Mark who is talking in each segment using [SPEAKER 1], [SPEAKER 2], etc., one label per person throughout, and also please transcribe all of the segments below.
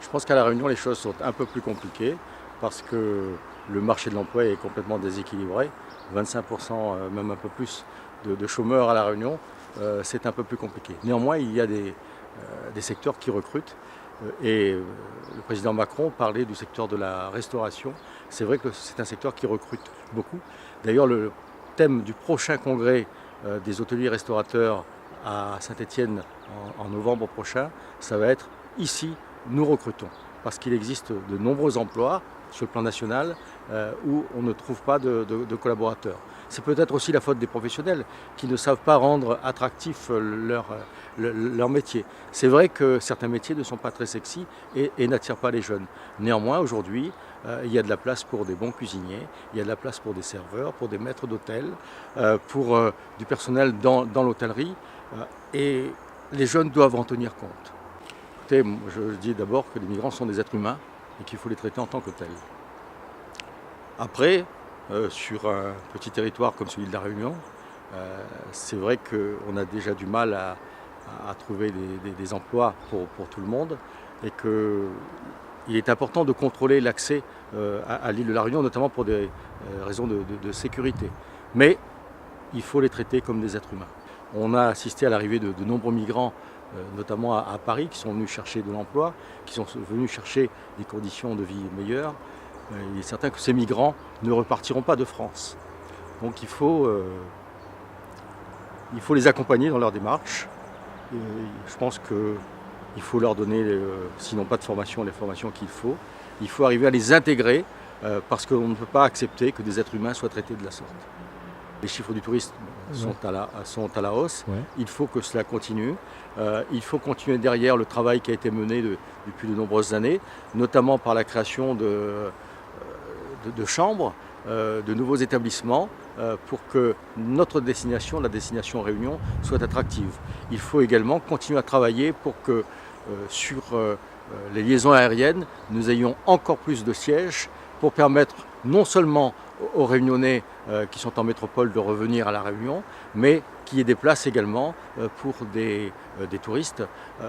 [SPEAKER 1] Je pense qu'à La Réunion, les choses sont un peu plus compliquées parce que le marché de l'emploi est complètement déséquilibré. 25%, même un peu plus, de chômeurs à La Réunion, c'est un peu plus compliqué. Néanmoins, il y a des secteurs qui recrutent et le président Macron parlait du secteur de la restauration. C'est vrai que c'est un secteur qui recrute beaucoup. D'ailleurs, le thème du prochain congrès des hôteliers restaurateurs à Saint-Étienne en novembre prochain, ça va être « Ici, nous recrutons » parce qu'il existe de nombreux emplois sur le plan national où on ne trouve pas de collaborateurs. C'est peut-être aussi la faute des professionnels qui ne savent pas rendre attractif leur métier. C'est vrai que certains métiers ne sont pas très sexy et n'attirent pas les jeunes. Néanmoins, aujourd'hui, il y a de la place pour des bons cuisiniers, il y a de la place pour des serveurs, pour des maîtres d'hôtel, pour du personnel dans l'hôtellerie et les jeunes doivent en tenir compte. Écoutez, je dis d'abord que les migrants sont des êtres humains et qu'il faut les traiter en tant que tels. Après, sur un petit territoire comme celui de La Réunion, c'est vrai qu'on a déjà du mal à trouver des emplois pour tout le monde et qu'il est important de contrôler l'accès à l'île de La Réunion, notamment pour des raisons de sécurité. Mais il faut les traiter comme des êtres humains. On a assisté à l'arrivée de nombreux migrants, notamment à Paris, qui sont venus chercher de l'emploi, qui sont venus chercher des conditions de vie meilleures. Il est certain que ces migrants ne repartiront pas de France. Donc il faut les accompagner dans leur démarche. Et je pense qu'il faut leur donner, sinon pas de formation, les formations qu'il faut. Il faut arriver à les intégrer parce qu'on ne peut pas accepter que des êtres humains soient traités de la sorte. Les chiffres du tourisme sont à la hausse. Ouais. Il faut que cela continue. Il faut continuer derrière le travail qui a été mené depuis de nombreuses années, notamment par la création de chambres, de nouveaux établissements pour que notre destination, la destination Réunion, soit attractive. Il faut également continuer à travailler pour que sur les liaisons aériennes, nous ayons encore plus de sièges pour permettre non seulement aux Réunionnais qui sont en métropole de revenir à La Réunion, mais qu'il y ait des places également pour des touristes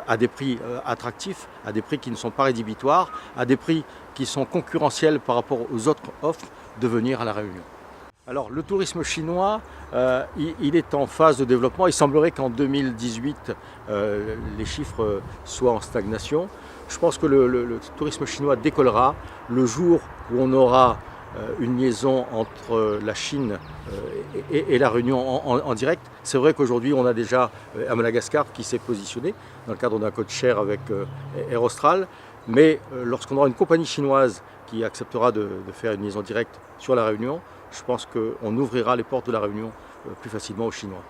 [SPEAKER 1] à des prix attractifs, à des prix qui ne sont pas rédhibitoires, à des prix qui sont concurrentiels par rapport aux autres offres de venir à La Réunion. Alors le tourisme chinois, il est en phase de développement. Il semblerait qu'en 2018, les chiffres soient en stagnation. Je pense que le tourisme chinois décollera le jour où on aura une liaison entre la Chine et La Réunion en direct. C'est vrai qu'aujourd'hui, on a déjà à Madagascar qui s'est positionné dans le cadre d'un code-share avec Air Austral. Mais lorsqu'on aura une compagnie chinoise qui acceptera de faire une liaison directe sur La Réunion, je pense qu'on ouvrira les portes de La Réunion plus facilement aux Chinois.